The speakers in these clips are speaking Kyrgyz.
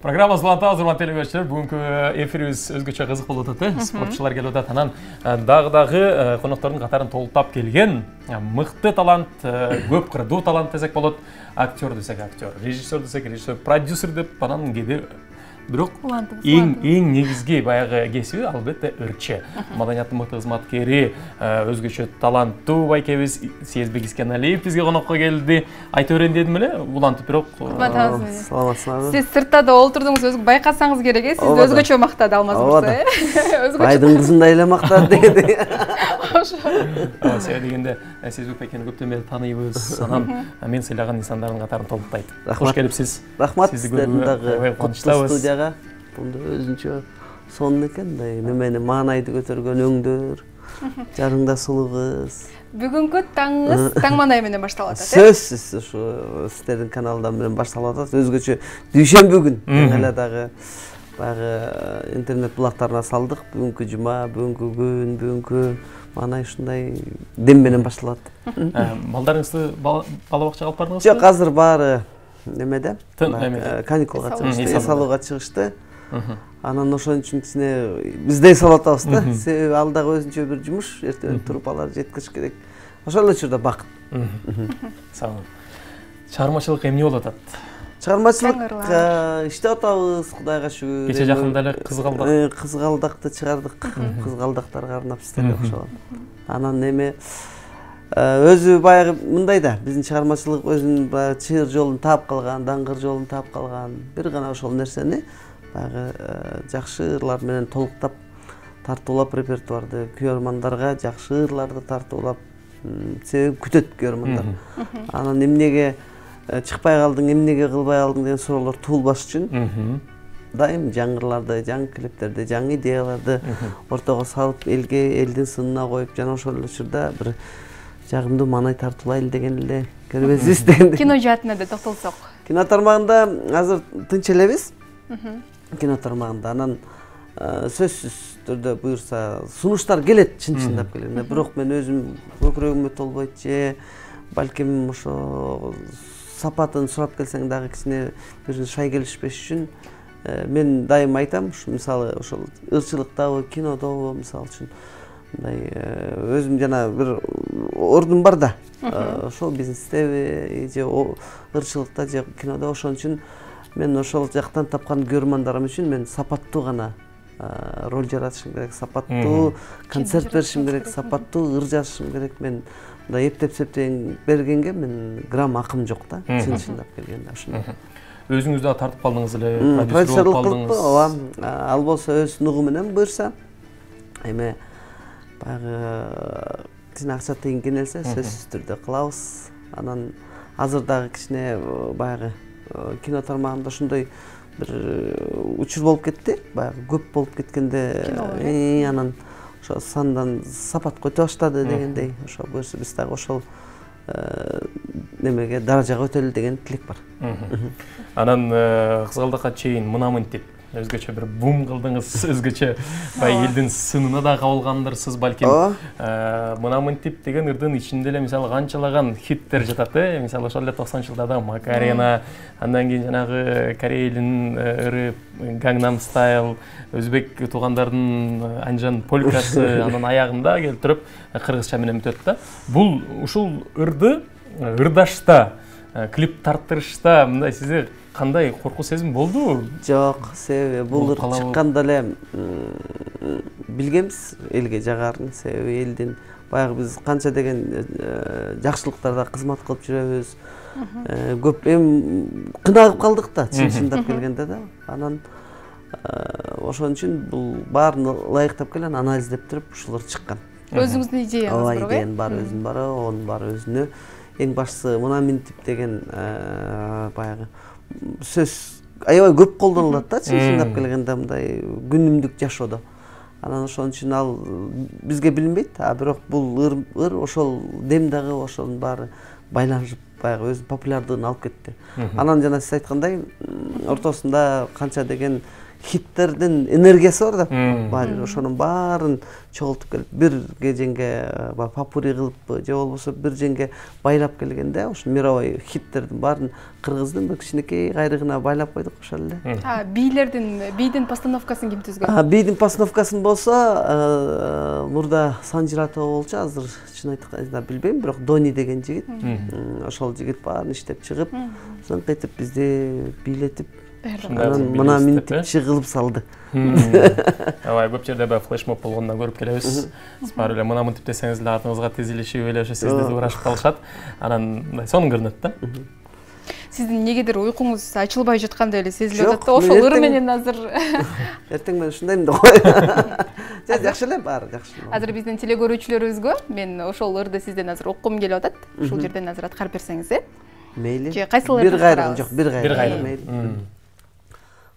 Программа «Злата» Зурмат телеберчилер, бүгүнкү эфирибиз өзгөчө кызык болуп атат. Спортчулар келип атат, анан дагы коноктордун катарын толуктап келген мыкты талант, көп кырдуу талант десек болот. Актер десек актер, режиссер десек режиссер, продюсер деп анан кеде бирок эң негизги баягы кесиби албетте ырчы. Маданияттын мыкты кызматкери, өзгөчө таланттуу байкебиз Сезбек Искеналиев бизге конокко келди. Айта берейин дедим эле, улантып бирок. Саламатсызбы? Сиз сыртта да олтурдуңуз, өзү байкасаңыз керек, сиз өзгөчө мактады Алмаз мырза. Байдын кызындай эле мактады деди. Себеби дегенде Сезбек байкени көптөн бери тааныйбыз. Анан мен сыйлаган инсандардын катарын толуктайт. Кош келипсиз. Рахмат сиздердин дагы студияга. Бунда өзүнчө сонун экен, мындай немени маанайды көтөргөн өңдөр, жарыңда сулуу кыз. Бүгүнкү таңыңыз таң маанай менен башталып атат. Сөзсүз ушу сиздердин каналдан менен башталып атат. Өзгөчө дүйшөмбү күн эле дагы баягы интернет булактарына салдык. Бүгүнкү жума, бүгүнкү күн, бүгүнкү маанай ушундай дем менен башталат. Балдарыңызды бала бакчага алып бардыңызбы? Жок, азыр баары немеде? Каникулга чыгышты, эс алууга чыгышты. Анан ошон үчүн кичине бизде эс алып атабыз да. Себеби ал дагы өзүнчө бир жумуш, эртең туруп алар жеткириш керек. Ошол эле учурда бакыт. Сау. Чыгармачылык эмне болуп атат? Чыгармачылыкка иштеп атабыз, Кудайга шүгүр. Кече жакында эле кызгалдак. Кызгалдакты чыгардык. Кызгалдактарга арнап сиздерге окшогон. Анан эме өзү баягы мындай да, биздин чыгармачылык өзүнүн баягы чыйыр жолун таап калган, даңгыр жолун таап калган. Бир гана ошол нерсени баягы жакшы ырлар менен толуктап тартуулап репертуарды, көрөрмандарга жакшы ырларды тартуулап, себеби күтөт көрөрмандар. Анан эмнеге чыкпай калдың, эмнеге кылбай калдың деген суроолор туулбаш үчүн дайым жаңы ырларды, жаңы клиптерди, жаңы идеяларды ортого салып, элдин сынына коюп, жана ошол эле учурда бир жагымдуу маанай тартуулайлы деген эле көрбөйсүз дегенде. Кино жаатына да токтолсок. Кино тармагында азыр тынч элебиз. Кино тармагында анан сөзсүз түрдө буюрса сунуштар келет, чын-чындап келгенде. Бирок мен өзүм көкүрөгүмө толбойт же балким ошо сапатын сурап келсең дагы кичине бир шай келишпеш үчүн мен дайым айтам, мисалы ошол ырчылыктабы, кинодобу мисалы үчүн мындай өзүм жана бир ордун бар да. Ошол бизнестеби же ырчылыкта же кинодо, ошон үчүн мен ошол жактан тапкан көрөрмандарым үчүн мен сапаттуу гана роль жаратышым керек, сапаттуу концерт беришим керек, сапаттуу ыр жазышым керек. Мен мындай эптеп бергенге мен грамм акым жок да, чын-чындап келгенде ошондой. Өзүңүз дагы тартып калдыңыз эле, продюсерлук кылдыңыз. Ооба, ал болсо өз нугу менен буюрса, эме баягы кичине акча тыйын келсе сөзсүз түрдө кылабыз. Анан азыр дагы кичине баягы кино тармагында ошондой бир учур болуп кетти. Баягы көп болуп кеткенде анан ошо сандан сапат өтө баштады дегендей. Ошо буюрса биз дагы ошол немеге даражага өтөлү деген тилек бар. Анан кызгалдакка чейин мынамынтип өзгөчө бир бум кылдыңыз, өзгөчө элдин сынына да кабылгандырсыз балким. Мынамынтип деген ырдын ичинде эле мисалы канчалаган хиттер жатат, мисалы ошол эле 90-жылдарда Макарена, андан кийин жанагы Корей элинин ыры Gangnam Style, өзбек туугандардын Анжан полкасы, анан аягында келип туруп кыргызча менен бүтөт да. Бул ушул ырды ырдашта, клип тарттырышта мындай сизде кандай коркуу сезим болду? Жок, себеби бул ыр чыкканда эле билгенбиз элге жагарын, себеби элдин баягы биз канча деген жакшылыктарда кызмат кылып жүрөбүз. Көп кынагып калдык да, чын-чындап келгенде да. Анан ошон үчүн бул баарын ылайыктап келген, анализдеп туруп ушул ыр чыккан. Өзүңүздүн идеяңыз бар, идеянын баары өзүнүн бары, онун баары өзүнө. Эң башкысы мына минтип деген баягы сөз аябай көп колдонулат да, чын-чындап келгенде мындай күнүмдүк жашоодо. Анан ошон үчүн ал бизге билинбейт, бирок бул ыр ошол дем дагы ошонун баары байланышып баягы өз популярдыгын алып кетти. Анан жана сиз айткандай, ортосунда канча деген хиттердин энергиясы бар да. Ошонун баарын чогултуп келип бир кезеңге попури кылыппы же болбосо бир жерге байлап келгенде ошо мировой хиттердин баарын кыргыздын бир кичинекей кайрыгына байлап койдук ошол эле. Бийдин постановкасын ким түзгөн? Бийдин постановкасын болсо мурда Санжиратова болчу, азыр чын айтканда билбейм, бирок Дони деген жигит. Ошол жигит баарын иштеп чыгып, соң кайтып бизди бийлетип, мына минтипчи кылып салды. Абай көп жерде флешмоб болгондон көрүп келебиз. Сиз баары эле мына мынтип десеңиз эле артыңызга тизилишип эле ошо сизди урашып калышат. Анан мындай сонун көрүнөт да. Сиздин негедир уйкуңуз ачылбай жаткандай эле сезилип атат да. Ошол ыр менен азыр эртең менен ушундаймын да кой. Жакшы эле, баары жакшы. Азыр биздин телегөрүүчүлөрүбүзгө мен ошол ырды сизден азыр уккум келип атат. Ушул жерден азыр аткарып берсеңиз, Мейли. Же кайсыл бир кайры, жок, бир кайры. Мейли.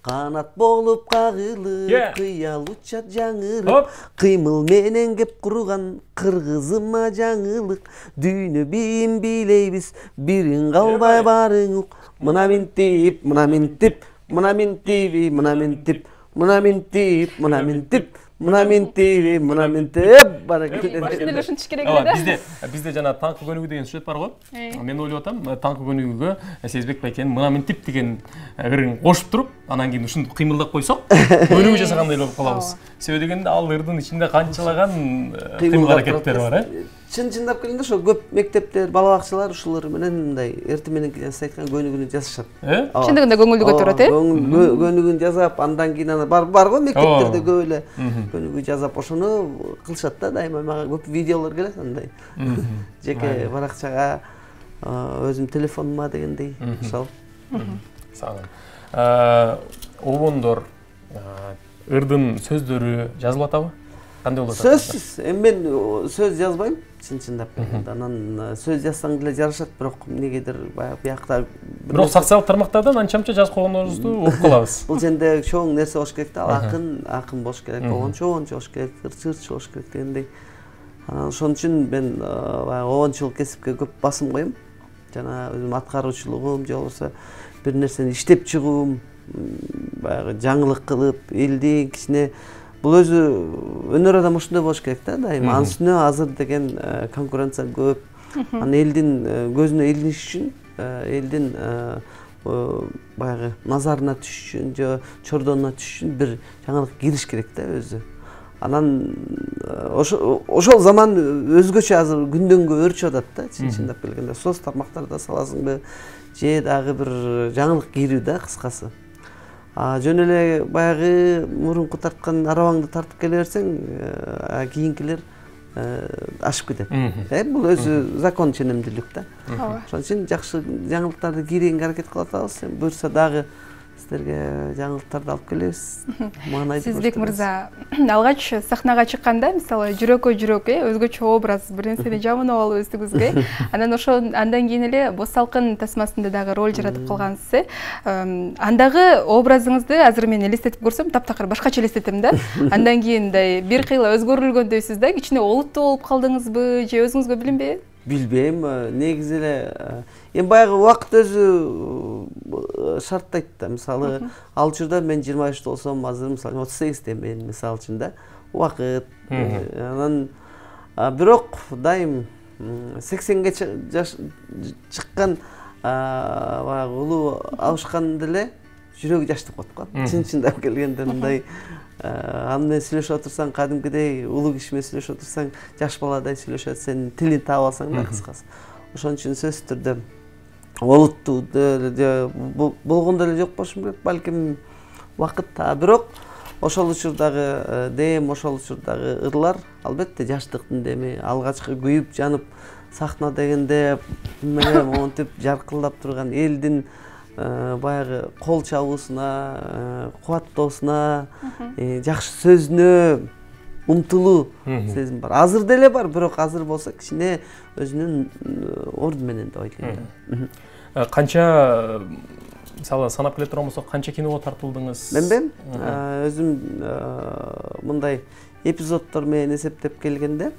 Канат болуп кагылып, кыял учат жаңылык, кыймыл менен кеп курган кыргызыма жаңылык. Дүйнө бийин бийлейбиз, бирин калбай барың ук. Мына минтип, мына минтип, мына минтиби, мына минтип, мына минтип, мына минтип, мына минтиби, мына минтип. Баракелде. Эле ушинтиш керек эле да. Бизде жана таңкы көнүгүү деген сюжет бар го. Мен ойлоп атам, таңкы көнүгүүгө Сезбек байкенин мына минтип деген ырын кошуп туруп, анан кийин ушинтип кыймылдап койсок, көнүгүү жасагандай болуп калабыз. Себеби дегенде ал ырдын ичинде канчалаган кыймыл аракеттер бар, Чындап келгенде ошо көп мектептер, бала бакчалар ушулар менен мындай эртең менен сиз айткан көнүгүүнү жасашат. Чындыгында көңүлдү көтөрөт, Көнүгүүнү жасап, андан кийин ана бар го мектептерде көп эле көнүгүү жасап, ошону кылышат да. Дайыма мага көп видеолор келет андай. Жеке баракчага өзүм телефонума дегендей, ошол. Сагын. Обондор ырдын сөздөрү жазылып атабы? Кандай болот? Сөзсүз. Мен сөз жазбайм, чындап келгенде. Анан сөз жазсаң деле жарашат, бирок эмнегедир баягы биякта бирок социалдык тармактардан анча-мынча жазып койгондорубузду угуп калабыз. Бул жерде чоң нерсе болуш керек да. Акын болуш керек, обончу болуш керек, ырчы болуш керек дегендей. Анан ошон үчүн мен баягы обончулук кесипке көп басым коем. Жана өзүм аткаруучулугум же болбосо бир нерсени иштеп чыгуум, баягы жаңылык кылып, элди кичине бул өзү өнөр адамы ушундай болуш керек да. Дайыма анын үстүнө азыр деген конкуренция көп. Анан элдин көзүнө илиниш үчүн, элдин баягы назарына түшүш үчүн же чордонуна түшүш үчүн бир жаңылык кириш керек да өзү. Анан ошол заман өзгөчө азыр күндөн күнгө өөрчүп атат да. Чындап келгенде соц тармактарда саласыңбы же дагы бир жаңылык кирүү да, кыскасы. Жөн эле баягы мурунку тарткан арабаңды тартып келе берсең, кийинкилер ашып кетет. Бул өзү закон ченемдүүлүк да. Ошон үчүн жакшы жаңылыктарды киргенге аракет кылып атабыз. Буюрса дагы сиздерге жаңылыктарды алып келебиз. Сезбек мырза, алгач сахнага чыкканда, мисалы жүрөккө жүрөк, өзгөчө образ, бир нерсени жаманап алып өздүгүзгө, анан ошо андан кийин эле Боз салкын тасмасында дагы роль жаратып калгансыз. Андагы образыңызды азыр мен элестетип көрсөм, таптакыр башкача элестетем да. Андан кийин бир кыйла өзгөрүлгөндөйсүз да, кичине олуттуу болуп калдыңызбы же өзүңүзгө билинбейби? Билбейм, негизи эле эми баягы убакыт өзү шарттайт да. Мисалы, ал учурда мен 25 болсом, азыр мисалы 38 мен мисалы үчүн да. Убакыт. Анан бирок дайым 80ге чыккан баягы улуу абышканда эле жүрөгү жаштап калат го. Чындап келгенде мындай аны менен сүйлөшүп отурсаң, кадимкидей улуу киши менен сүйлөшүп отурсаң, жаш баладай сүйлөшөт, сен тилин таап алсаң да, кыскасы. Ошон үчүн сөзсүз түрдө олуттуу болгондо эле жок болушум керек, балким убакыт. Бирок ошол учурдагы дем, ошол учурдагы ырлар албетте жаштыктын деми, алгачкы күйүп жанып сахна дегенде менен монтип жаркылдап турган элдин баягы кол чабуусуна, кубаттоосуна, жакшы сөзүнө умтулуу сезим бар. Азыр деле бар, бирок азыр болсо кичине өзүнүн орду менен деп ойлойм. Канча, мисалы санап келе турган болсок, канча киного тартылдыңыз? Менбен өзүм мындай эпизоддор менен эсептеп келгенде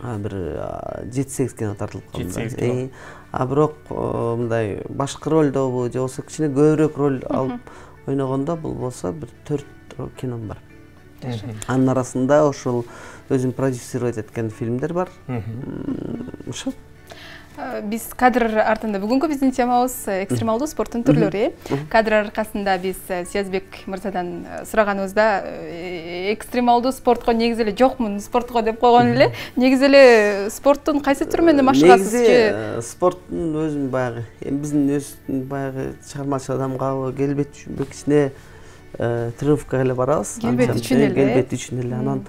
бир 7-8 кино тартылып калды. 7-8 кино. Бирок мындай башкы ролдобу же болбосо кичине көбүрөөк роль алып ойногондо бул болсо бир 4 кином бар. Анын арасында ошол өзүм продюсировать эткен фильмдер бар. Ошо. Биз кадр артында бүгүнкү биздин темабыз экстремалдуу спорттун түрлөрү. Кадр аркасында биз Сиязбек мырзадан сураганыбызда экстремалдуу спортко негизи эле жокмун, спортко деп койгон эле. Негизи эле спорттун кайсы түрү менен машыгасыз? Негизи спорттун өзүм баягы биздин баягы чыгармачыл адамга келбет үчүн кичине тренировкага эле барабыз. Келбет үчүн эле. Келбет үчүн эле. Анан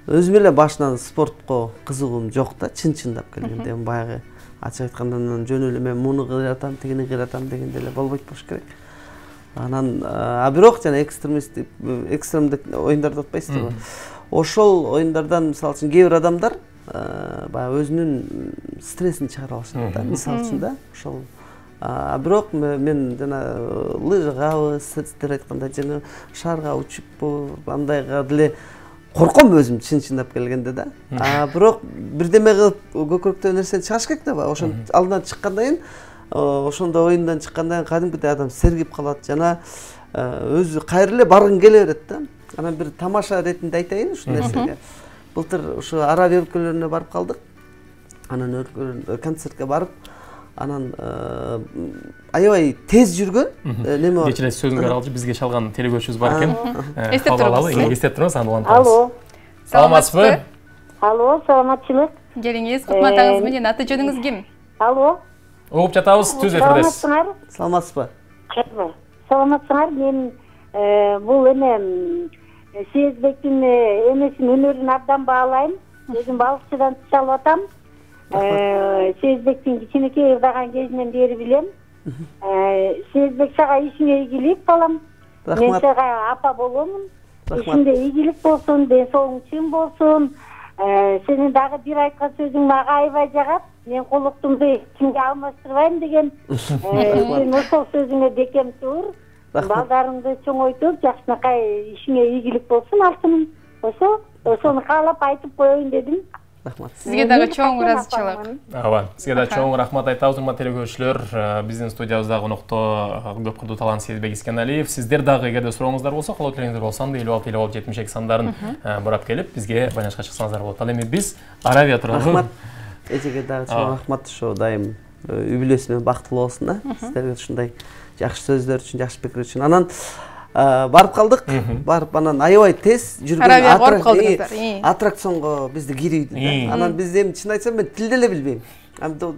өзүм эле башынан спортко кызыгуум жок да, чын-чындап келгенде баягы ачык айтканда жөн эле мен муну кыйратам, тигини кыйратам дегенде эле болбойт болуш керек. Анан бирок жана экстремдик оюндар атпайсызбы? Ошол оюндардан мисалы үчүн кээ бир адамдар баягы өзүнүн стрессин чыгара алышат да, мисалы үчүн да. Ошол бирок мен жана лыжагабы, сиздер айткандай жана шаарга учуп андайга деле корком өзүм чын-чындап келгенде да. Бирок бирдеме кылып көкүрөктөгү нерсени чыгарыш керек да. Ошон алдынан чыккандан кийин, ошондо оюндан чыккандан кийин кадимкидей адам сергип калат жана өзү кайра эле баргың келе берет да. Анан бир тамаша иретинде айтайын ушул нерсеге. Былтыр ушу Арабия өлкөлөрүнө барып калдык. Анан концертке барып, анан аябай тез жүргөн неме бар. Кечире сөзүңүз алчы бизге чалган телекөрүүчүбүз бар экен. Эстеп турабыз. Эстеп турабыз, аны улантабыз. Алло. Саламатсызбы? Алло, саламатчылык. Келиңиз, кутман атаңыз менен, аты жөнүңүз ким? Алло. Угуп жатабыз, түз эфирдесиз. Саламатсызбы? Саламатсыңар. Мен бул эме Сиязбектин эмесин өнөрүн абдан баалайм. Өзүм балыкчыдан түш алып атам. Сиязбектин кичинекей ырдаган кезинен бери билем. Сиязбек сага ишиңе ийгилик балам. Мен сага апа боломун. Ишинде ийгилик болсун, ден соолугуң чың болсун. Сенин дагы бир айткан сөзүң мага аябай жагат. Мен колуктумду кимге алмаштырбайм деген. Сен ошол сөзүңө бекем тур. Балдарыңды чоңойтуп, жакшынакай ишиңе ийгилик болсун алтыным. Ошону каалап айтып коеюн дедим. Рахмат. Сизге дагы чоң ыраазычылык. Ооба, сизге да чоң рахмат айтабыз, урматтуу телекөрүүчүлөр. Биздин студиябызда конокто көп кырдуу талант Сиязбек Искеналиев. Сиздер дагы эгерде сурооңуздар болсо, каалоо телеңиздер болсо, 56 сандарын бурап келип, бизге байланышка чыксаңыздар болот. Ал эми биз Аравия тууралуу. Рахмат. Эжеге дагы чоң рахмат, ошо дайым үй бүлөсү менен бактылуу болсун да. Сиздерге ушундай жакшы сөздөр үчүн, жакшы пикир үчүн. Анан барып калдык. Барып анан аябай тез жүргөн аттракционго бизди кирийди да. Анан биз эми чын айтсам мен тилди эле билбейм.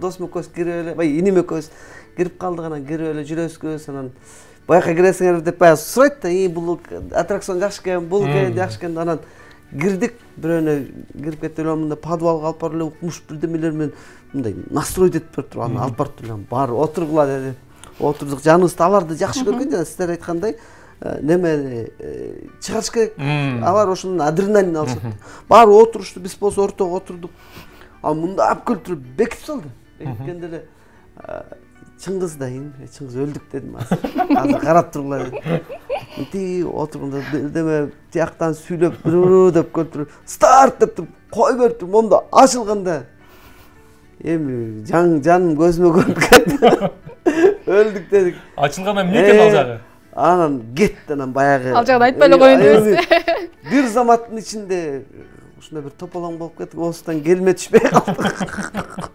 Досум экөөбүз кирип эле, иним экөөбүз кирип калдык, анан кирип эле жүрөбүз, анан баяка киресиңер деп баягы сурайт да, бул аттракцион жакшы экен, бул жакшы экен. Анан кирдик, бирөөнө кирип кетип эле мындай подвалга алып барып эле укмуш бирдемелер менен мындай настройт этип бериптир. Анан алып барып эле баары отургула деди. Отурдук, жаныбызды аларды жакшы көргөн жана сиздер айткандай неме чыгарыш керек. Алар ошондон адреналин алышат. Баары отурушту, биз болсо ортого отурдук. Мындап көлтүрүп бекип салды. Бекиткенде эле Чыңгыз да, Чыңгыз өлдүк дедим азыр карап тургула дедим. Тиги отурганда деме тияктан сүйлөп деп көлтүрүп старт деп туруп кой берип момдо ачылганда эми жаным көзүмө көрүнүп кетти. Өлдүк дедик. Ачылганда эмне экен ал жагы? Анан кетти, анан баягы. Ал жагын айтпай эле коеюн дебиз. Бир заматтын ичинде ушундай бир тополоң болуп кеттик, осудан келме түшпөй калдык.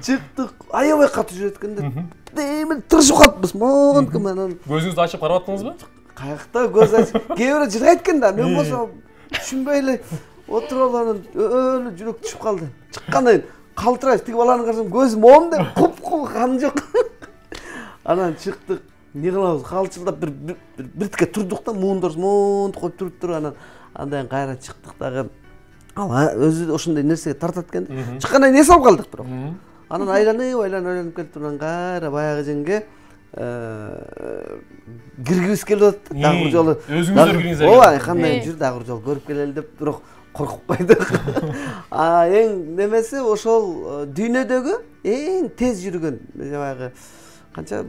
Чыктык, аябай катуу жүрөт экенде. Эми тырышып калыппыз, монком анан. Көзүңүздү ачып карап аттыңызбы? Каякта көз ачып, кээ бирөө жыргайт экен да, мен болсо түшүнбөй эле отуруп анан өлү жүрөк түшүп калды. Чыккандан кийин калтырайт, тиги баланы карасам көзүм момундай куп-куп кан жок. Анан чыктык. Не кылабыз, калчылдап биртикке турдук да, муундорубуз монт коюп туруптур, анан андан кайра чыктык дагы. Ал өзү ошондой нерсеге тартат экен. Чыккандан кийин эс алып калдык бирок. Анан айланып келип турган кайра баягы жерге киргибиз келип атат да, дагы бир жолу. Өзүңүздөр кириңиз. Ооба, кандай жүр дагы бир жолу көрүп келели деп, бирок коркуп койдук. Эң немеси ошол дүйнөдөгү эң тез жүргөн баягы канча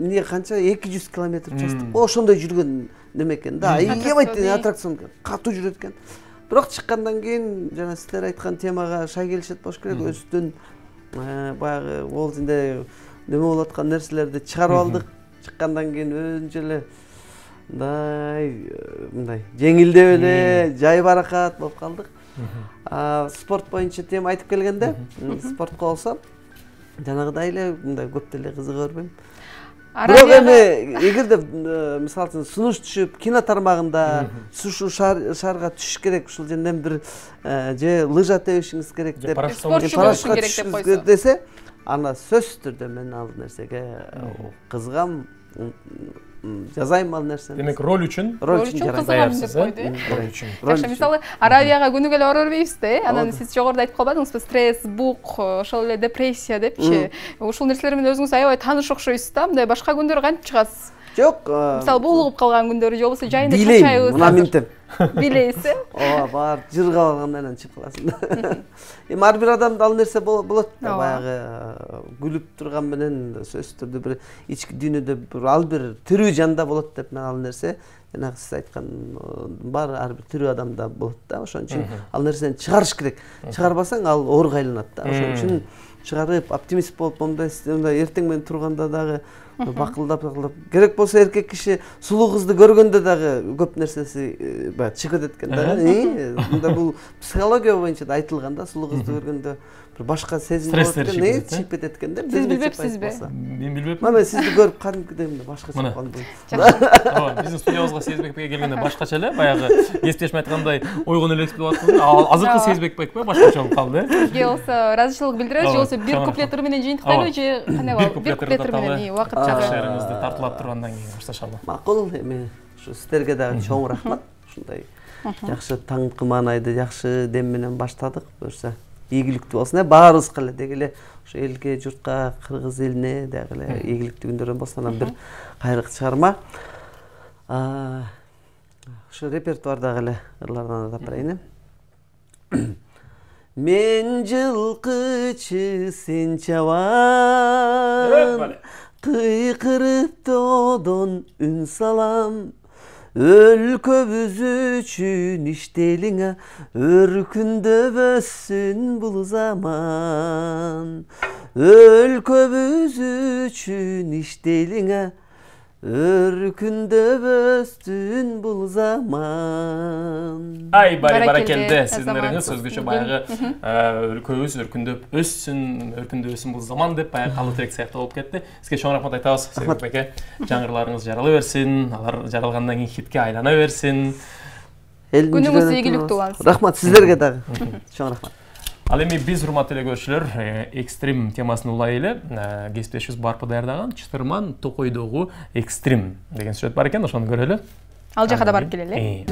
200 километр частык. Ошондой жүргөн неме экен да. Аябай аттракцион катуу жүрөт экен. Бирок чыккандан кийин жана сиздер айткан темага шай келишет болуш керек. Өзүбүздүн баягы ол жерде неме болуп аткан нерселерди чыгарып алдык. чыккандан кийин өзүнчө эле мындай жеңилдеп эле жай баракат болуп калдык. Спорт боюнча тема айтып келгенде, спортко болсо жанагыдай эле мындай көп деле кызыга бербейм. Бирок эми эгерде мисалы үчүн сунуш түшүп кино тармагында ушул шаарга түшүш керек, ушул жерден бир же лыжа тебишиңиз керек деп, парашютка түшүшүңүз керек десе, ана сөзсүз түрдө мен ал нерсеге кызыгам, жазайм ал нерсени. Демек роль үчүн кызыгам деп койду. Жакшы, мисалы Аравияга күнүгө эле бара бербейбиз да, анан сиз жогоруда айтып калбадыңызбы, стресс, бук, ошол эле депрессия депчи. Ушул нерселер менен өзүңүз аябай тааныш окшойсуз да, мындай башка күндөрү кантип чыгасыз? Жок, мисалы булугуп калган күндөрү же болбосо жайында чачайбыз. чачайбыз. Мына минтем. Билейсиз, э? Ооба, бар жыргап алгандан анан чыгып каласың. Эми ар бир адамда ал нерсе болот да, баягы күлүп турган менен сөзсүз түрдө бир ички дүйнөдө бир ал бир тирүү жанда болот деп мен ал нерсе жанагы сиз айткан бар ар бир тирүү адамда болот да. Ошон үчүн ал нерсени чыгарыш керек. Чыгарбасаң ал ооруга айланат да. Ошон үчүн чыгарып, оптимист болуп, мындай эртең менен турганда дагы бакылдап керек болсо эркек киши сулуу кызды көргөндө дагы көп нерсеси баягы чыгып кеткен да. Мында бул психология боюнча да айтылган да, сулуу кызды көргөндө бир башка сезим болот экен, чыгып кетет экен да. Сиз билбепсизби? Мен билбепмин. Мен сизди көрүп кадимкидей башка чыгып калдым. Жакшы. Биздин студиябызга Сезбекке келгенде башкача эле, баягы кесиптешим айткандай ойгон эле экип атты. Азыркы Сезбекпекпи башкача болуп калды. Же болсо ыраазычылык билдиребиз, же болсо бир куплет менен жыйынтыктайлыбы, же кандай болот? Бир куплет менен убакыт Шаарыңызды тартылап тургандан кийин башташалы. Макул, эми ушу сиздерге дагы чоң рахмат. Ушундай жакшы таңкы маанайды жакшы дем менен баштадык. Буюрса ийгиликтүү болсун. Баарыбызга эле деги эле ошо элге, журтка, кыргыз эли дагы эле ийгиликтүү күндөрдөн болсун, анан бир кайрык чыгарма. Ошо репертуардагы эле ырлардан атап берейин. Мен жылкычы, сен чабан, кыйкырып доодон үн салам. Өлкөбүз үчүн иштелиңе, өркүндөбөссүн бул заман. Өлкөбүз үчүн иштелиңе, өркүндөбөссүн бул заман. Ай, баракелде. Сиздин ырыңыз өзгөчө баягы өлкөбүз өркүндөп өссүн бул заман деп баягы калуу тирек сыяктуу болуп кетти. Сизге чоң рахмат айтабыз, Сезбек беке. Жаңырларыңыз жарала берсин, алар жаралгандан кийин хитке айлана берсин. Күнүңүз ийгиликтүү улансын. Рахмат сиздерге дагы. Чоң рахмат. Ал эми биз урматтуу эле көрүүчүлөр, экстрим темасын улай эле кесиптешибиз барпы даярдаган Чытырман Токойдогу экстрим деген сюжет бар экен, ошону көрөлү. Ал жака да барып келели.